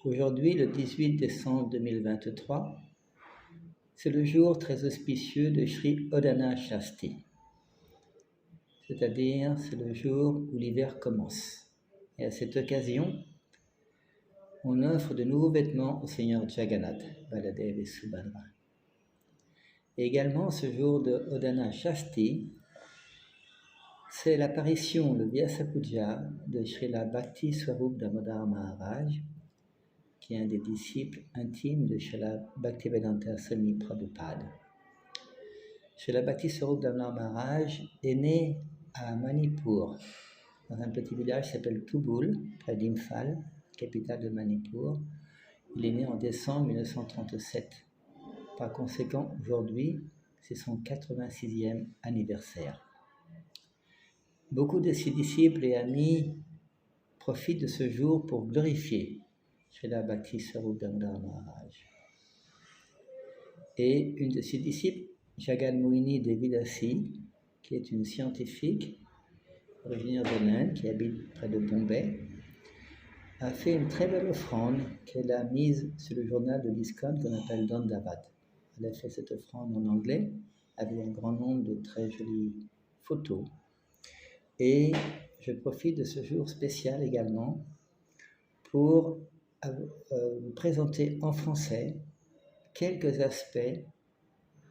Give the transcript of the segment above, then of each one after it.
Aujourd'hui, le 18 décembre 2023, c'est le jour très auspicieux de Sri Odana Shasti, c'est-à-dire c'est le jour où l'hiver commence. Et à cette occasion, on offre de nouveaux vêtements au Seigneur Jagannath, Baladev et Subhadra. Et également, ce jour de Odana Shasti, c'est l'apparition, le Vyasa Puja de Srila Bhakti Swarup Damodar Maharaj, qui est un des disciples intimes de Srila Bhaktivedanta Swami Prabhupada. Srila Bhakti Swarup Damodar Maharaj est né à Manipur, dans un petit village qui s'appelle Tubul, près d'Imphal, capitale de Manipur. Il est né en décembre 1937. Par conséquent, aujourd'hui, c'est son 86e anniversaire. Beaucoup de ses disciples et amis profitent de ce jour pour glorifier Srila Bhakti Swarup Damodar Maharaj. Et une de ses disciples, Jagat Mohini Devidasi, qui est une scientifique originaire de l'Inde, qui habite près de Bombay, a fait une très belle offrande qu'elle a mise sur le journal de l'ISKCON qu'on appelle Dandavad. Elle a fait cette offrande en anglais, avec un grand nombre de très jolies photos. Et je profite de ce jour spécial également pour vous présenter en français quelques aspects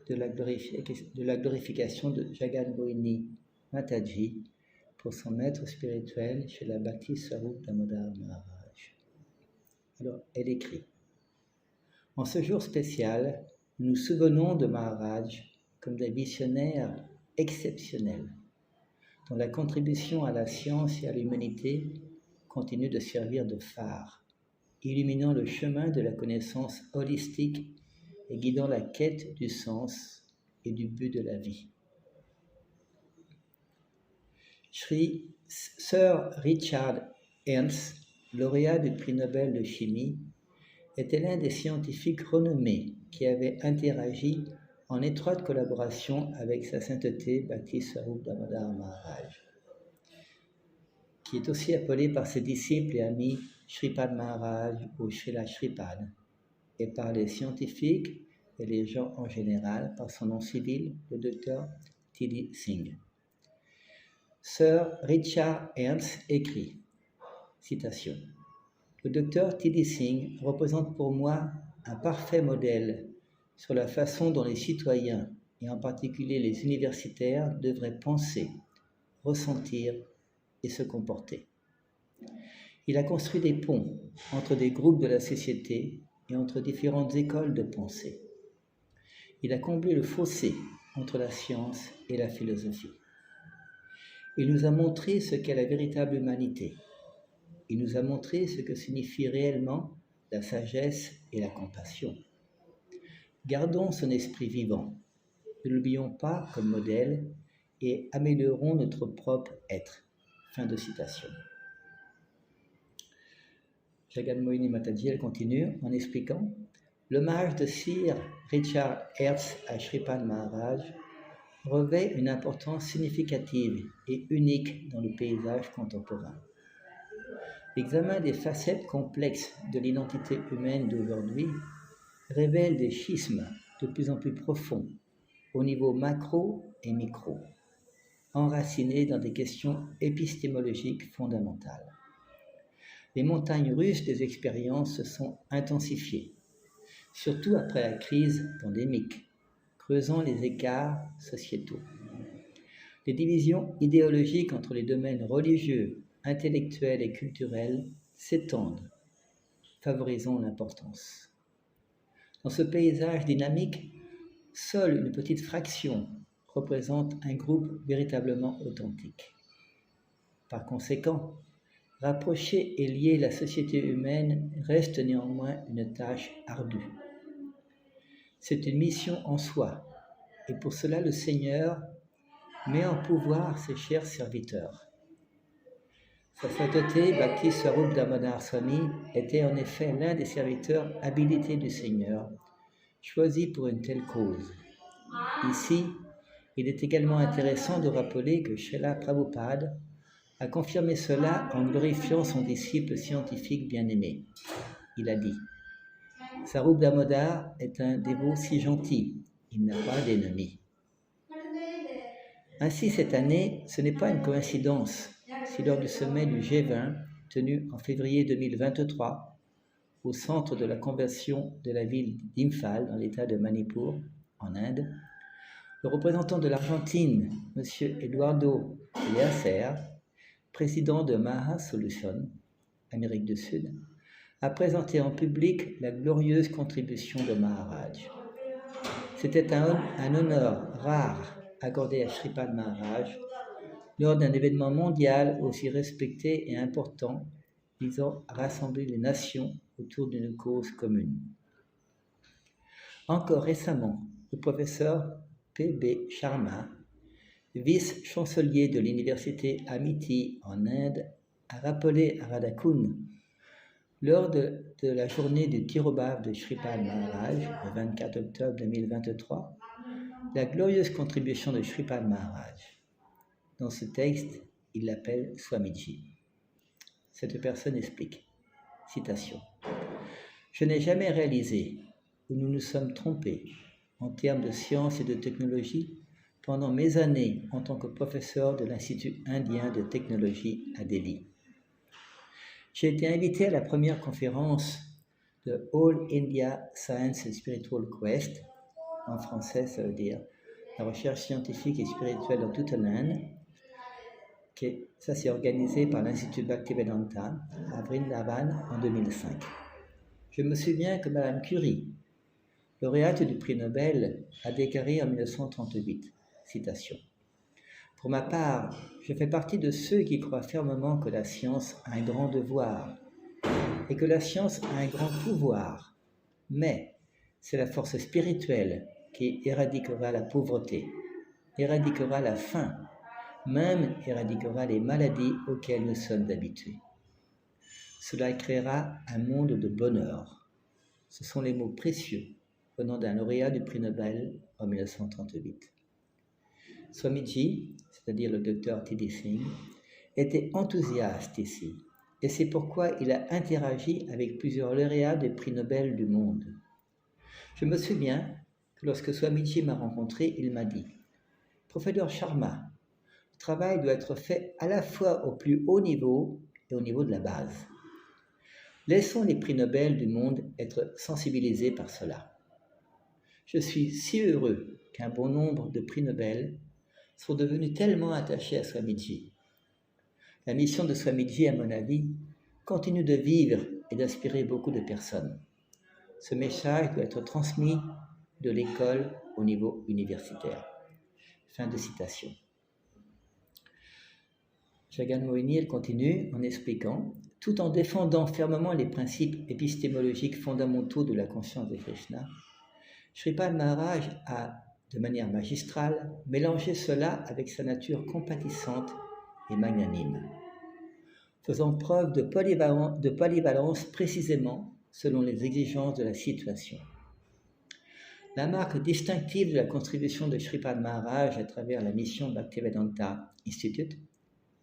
de la glorification de Jagat Mohini Mataji pour son maître spirituel chez la Bhakti Swarup Damodar Maharaj. Alors, elle écrit: en ce jour spécial, nous nous souvenons de Maharaj comme d'un visionnaire exceptionnel, dont la contribution à la science et à l'humanité continue de servir de phare, illuminant le chemin de la connaissance holistique et guidant la quête du sens et du but de la vie. Sir Richard Ernst, lauréat du prix Nobel de chimie, était l'un des scientifiques renommés qui avait interagi en étroite collaboration avec sa sainteté Bhakti Swarup Damodar Maharaj, qui est aussi appelé par ses disciples et amis Shripad Maharaj ou Srila Shripad, et par les scientifiques et les gens en général par son nom civil, le docteur T.D. Singh. Sir Richard Ernst écrit, citation, « Le docteur T.D. Singh représente pour moi un parfait modèle sur la façon dont les citoyens, et en particulier les universitaires, devraient penser, ressentir et se comporter. Il a construit des ponts entre des groupes de la société et entre différentes écoles de pensée. Il a comblé le fossé entre la science et la philosophie. Il nous a montré ce qu'est la véritable humanité. Il nous a montré ce que signifie réellement la sagesse et la compassion. Gardons son esprit vivant, ne l'oublions pas comme modèle et améliorons notre propre être. » Fin de citation. Jagat Mohini Mataji, elle continue en expliquant: l'hommage de Sir Richard Ernst à Shripad Maharaj revêt une importance significative et unique dans le paysage contemporain. L'examen des facettes complexes de l'identité humaine d'aujourd'hui révèle des schismes de plus en plus profonds au niveau macro et micro, enracinés dans des questions épistémologiques fondamentales. Les montagnes russes des expériences se sont intensifiées, surtout après la crise pandémique, creusant les écarts sociétaux. Les divisions idéologiques entre les domaines religieux, intellectuels et culturels s'étendent, favorisant l'importance. Dans ce paysage dynamique, seule une petite fraction représente un groupe véritablement authentique. Par conséquent, rapprocher et lier la société humaine reste néanmoins une tâche ardue. C'est une mission en soi, et pour cela le Seigneur met en pouvoir ses chers serviteurs. Sa sainteté Bhakti Swarup Damodar Swami était en effet l'un des serviteurs habilités du Seigneur, choisi pour une telle cause. Ici, il est également intéressant de rappeler que Srila Prabhupada a confirmé cela en glorifiant son disciple scientifique bien-aimé. il a dit « Sarup Damodar est un dévot si gentil, il n'a pas d'ennemis. » Ainsi, cette année, ce n'est pas une coïncidence si lors du sommet du G20, tenu en février 2023, au centre de la conversion de la ville d'Imphal, dans l'état de Manipur, en Inde, le représentant de l'Argentine, M. Eduardo Leacer, président de Maha Solution, Amérique du Sud, a présenté en public la glorieuse contribution de Maharaj. C'était un honneur rare accordé à Shripad Maharaj lors d'un événement mondial aussi respecté et important visant à rassembler les nations autour d'une cause commune. Encore récemment, le professeur P.B. Sharma, vice-chancelier de l'université Amity en Inde, a rappelé à Radhakund, lors de la journée du Tirobhav de Shripad Maharaj, le 24 octobre 2023, la glorieuse contribution de Shripad Maharaj. Dans ce texte, il l'appelle Swamiji. Cette personne explique, citation, « Je n'ai jamais réalisé où nous nous sommes trompés en termes de science et de technologie pendant mes années en tant que professeur de l'Institut indien de technologie à Delhi. J'ai été invité à la première conférence de All India Science and Spiritual Quest, en français ça veut dire la recherche scientifique et spirituelle dans toute l'Inde. Ça c'est organisé par l'Institut Bhaktivedanta à Vrindavan en 2005. Je me souviens que Madame Curie, lauréate du prix Nobel, a déclaré en 1938, citation, « Pour ma part, je fais partie de ceux qui croient fermement que la science a un grand devoir et que la science a un grand pouvoir, mais c'est la force spirituelle qui éradiquera la pauvreté, éradiquera la faim, même éradiquera les maladies auxquelles nous sommes habitués. Cela créera un monde de bonheur. » Ce sont les mots précieux venant d'un lauréat du prix Nobel en 1938. Swamiji, c'est-à-dire le docteur T.D. Singh, était enthousiaste ici, et c'est pourquoi il a interagi avec plusieurs lauréats des prix Nobel du monde. Je me souviens que lorsque Swamiji m'a rencontré, il m'a dit « Professeur Sharma, le travail doit être fait à la fois au plus haut niveau et au niveau de la base. Laissons les prix Nobel du monde être sensibilisés par cela. Je suis si heureux qu'un bon nombre de prix Nobel sont devenus tellement attachés à Swamiji. La mission de Swamiji, à mon avis, continue de vivre et d'inspirer beaucoup de personnes. Ce message doit être transmis de l'école au niveau universitaire. » Fin de citation. Jagan Mohinni, elle continue en expliquant, tout en défendant fermement les principes épistémologiques fondamentaux de la conscience de Krishna, Shripad Maharaj a, de manière magistrale, mélangé cela avec sa nature compatissante et magnanime, faisant preuve de polyvalence précisément selon les exigences de la situation. La marque distinctive de la contribution de Shripad Maharaj à travers la mission Bhaktivedanta Institute,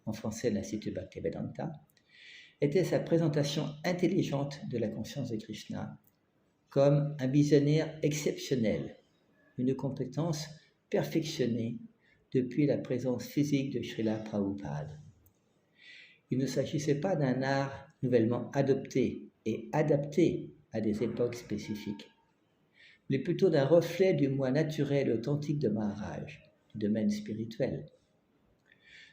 en français l'Institut Bhaktivedanta, était sa présentation intelligente de la conscience de Krishna comme un visionnaire exceptionnel, une compétence perfectionnée depuis la présence physique de Srila Prabhupada. Il ne s'agissait pas d'un art nouvellement adopté et adapté à des époques spécifiques, mais plutôt d'un reflet du moi naturel authentique de Maharaj, du domaine spirituel.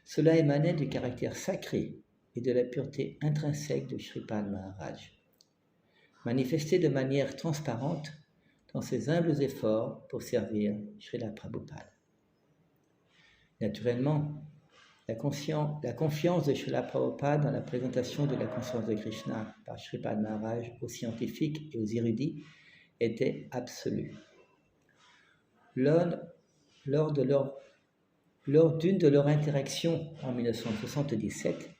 Cela émanait du caractère sacré et de la pureté intrinsèque de Shripad Maharaj, manifesté de manière transparente dans ses humbles efforts pour servir Srila Prabhupada. Naturellement, la confiance de Srila Prabhupada dans la présentation de la conscience de Krishna par Shripad Maharaj aux scientifiques et aux érudits était absolue. Lors d'une de leurs interactions en 1977,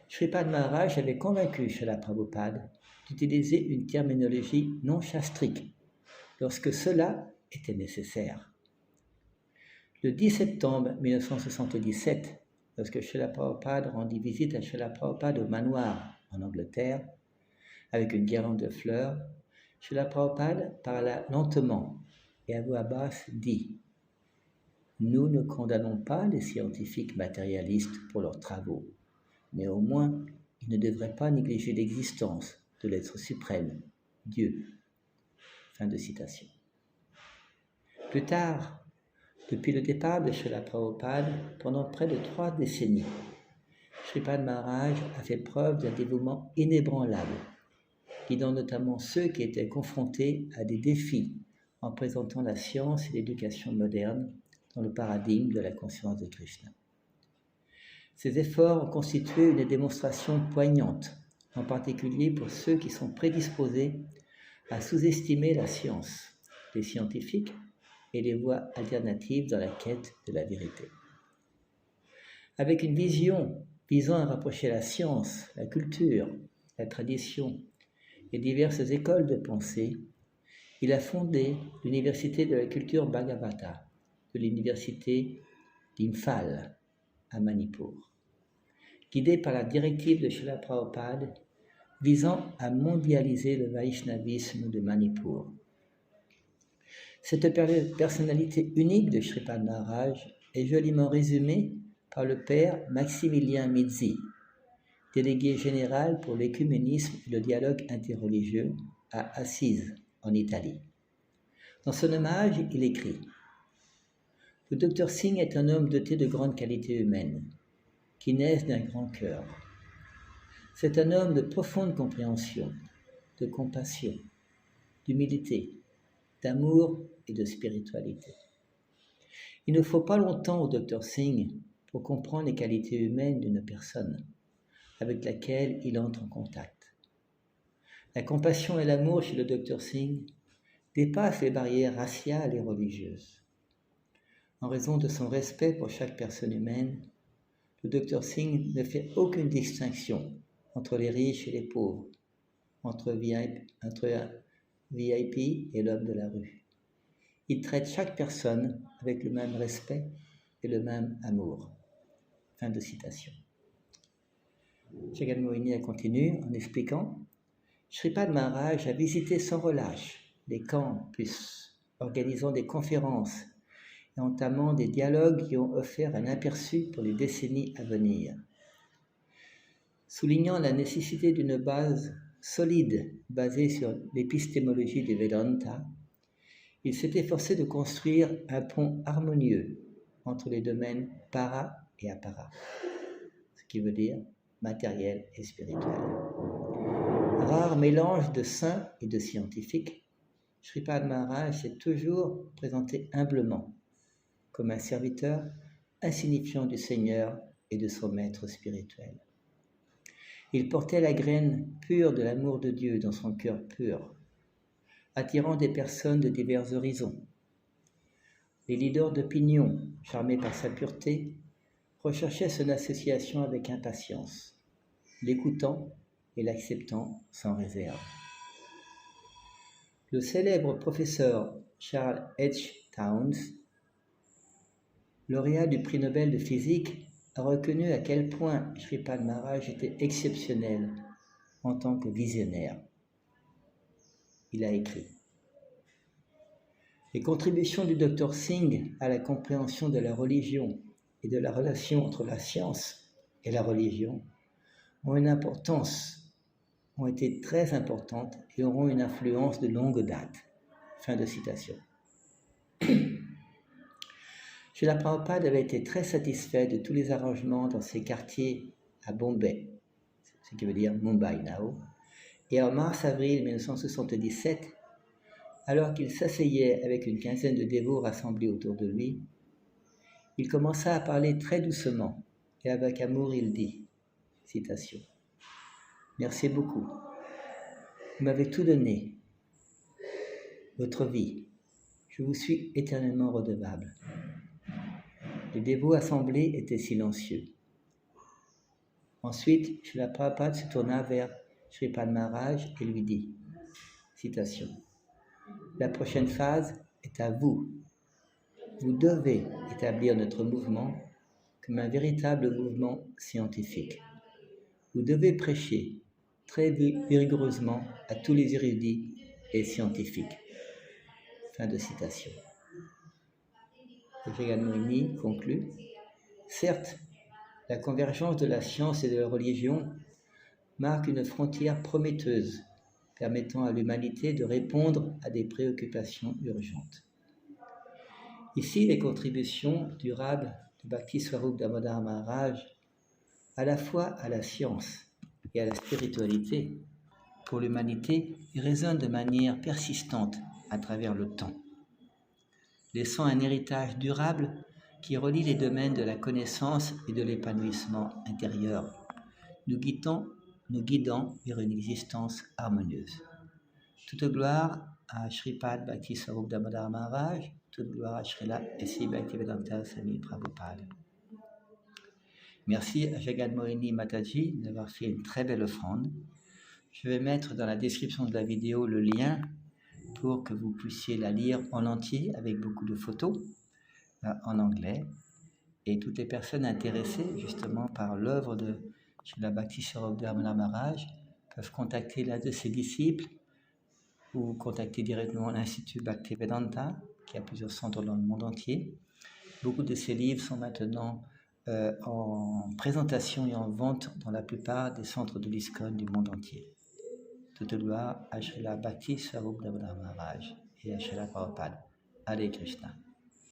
Shripad Maharaj avait convaincu Srila Prabhupada d'utiliser une terminologie non shastrique lorsque cela était nécessaire. Le 10 septembre 1977, lorsque Srila Prabhupada rendit visite à Srila Prabhupada au manoir en Angleterre, avec une guirlande de fleurs, Srila Prabhupada parla lentement et à voix basse dit « Nous ne condamnons pas les scientifiques matérialistes pour leurs travaux. Néanmoins, ils ne devraient pas négliger l'existence de l'être suprême, Dieu. » Fin de citation. Plus tard, depuis le départ de Srila Prabhupada, pendant près de 3 décennies, Shripad Maharaj a fait preuve d'un dévouement inébranlable, guidant notamment ceux qui étaient confrontés à des défis en présentant la science et l'éducation moderne dans le paradigme de la conscience de Krishna. Ces efforts ont constitué une démonstration poignante, en particulier pour ceux qui sont prédisposés à sous-estimer la science, les scientifiques et les voies alternatives dans la quête de la vérité. Avec une vision visant à rapprocher la science, la culture, la tradition et diverses écoles de pensée, il a fondé l'Université de la culture Bhagavata de l'Université d'Imphal à Manipur, guidé par la directive de Srila Prabhupada visant à mondialiser le Vaishnavisme de Manipur. Cette personnalité unique de Shripad Maharaj est joliment résumée par le père Maximilien Mizzi, délégué général pour l'écuménisme et le dialogue interreligieux à Assise, en Italie. Dans son hommage, il écrit « Le Dr Singh est un homme doté de grandes qualités humaines, qui naissent d'un grand cœur. C'est un homme de profonde compréhension, de compassion, d'humilité, d'amour et de spiritualité. Il ne faut pas longtemps au Dr Singh pour comprendre les qualités humaines d'une personne avec laquelle il entre en contact. La compassion et l'amour chez le Dr Singh dépassent les barrières raciales et religieuses. En raison de son respect pour chaque personne humaine, le Dr Singh ne fait aucune distinction entre les riches et les pauvres, entre un VIP et l'homme de la rue. Il traite chaque personne avec le même respect et le même amour. Fin de citation. Jagat Moini continue en expliquant « Shripad Maharaj a visité sans relâche les campus, organisant des conférences et entamant des dialogues qui ont offert un aperçu pour les décennies à venir. Soulignant la nécessité d'une base solide basée sur l'épistémologie du Vedanta, il s'est efforcé de construire un pont harmonieux entre les domaines para et apara, ce qui veut dire matériel et spirituel. Rare mélange de saints et de scientifiques, Shripad Maharaj s'est toujours présenté humblement, comme un serviteur insignifiant du Seigneur et de son maître spirituel. Il portait la graine pure de l'amour de Dieu dans son cœur pur, attirant des personnes de divers horizons. Les leaders d'opinion, charmés par sa pureté, recherchaient son association avec impatience, l'écoutant et l'acceptant sans réserve. Le célèbre professeur Charles H. Towns, lauréat du prix Nobel de physique, a reconnu à quel point Shripad Maharaj était exceptionnel en tant que visionnaire. Il a écrit « Les contributions du Dr Singh à la compréhension de la religion et de la relation entre la science et la religion ont été très importantes et auront une influence de longue date. » Fin de citation. Srila Prabhupada avait été très satisfait de tous les arrangements dans ses quartiers à Bombay, ce qui veut dire Mumbai now, et en mars-avril 1977, alors qu'il s'asseyait avec une quinzaine de dévots rassemblés autour de lui, il commença à parler très doucement et avec amour il dit, citation, « Merci beaucoup, vous m'avez tout donné, votre vie, je vous suis éternellement redevable. » Les dévots assemblés étaient silencieux. Ensuite, Srila Prabhupada se tourna vers Shripad Maharaj et lui dit, citation, « La prochaine phase est à vous. Vous devez établir notre mouvement comme un véritable mouvement scientifique. Vous devez prêcher très rigoureusement à tous les érudits et scientifiques. Fin de citation. Jagat Moini conclut. Certes, la convergence de la science et de la religion marque une frontière prometteuse permettant à l'humanité de répondre à des préoccupations urgentes. Ici, les contributions durables de Bhakti Swarup Damodar Maharaj à la fois à la science et à la spiritualité pour l'humanité résonnent de manière persistante à travers le temps, laissant un héritage durable qui relie les domaines de la connaissance et de l'épanouissement intérieur, nous guidant vers une existence harmonieuse. Toute gloire à Shripad Bhakti Swarup Damodar Maharaj, toute gloire à Srila S.I. Bhaktivedanta Swami Prabhupada. Merci à Jagat Moini Mataji d'avoir fait une très belle offrande. Je vais mettre dans la description de la vidéo le lien pour que vous puissiez la lire en entier avec beaucoup de photos en anglais. Et toutes les personnes intéressées justement par l'œuvre de Srila Bhakti Swarup Damodar Maharaj peuvent contacter l'un de ses disciples ou contacter directement l'Institut Bhaktivedanta qui a plusieurs centres dans le monde entier. Beaucoup de ces livres sont maintenant en présentation et en vente dans la plupart des centres de l'ISKCON du monde entier. Toute gloire à Srila Bhakti Swarup Damodar Maharaj et à Srila Prabhupada. Hare Krishna.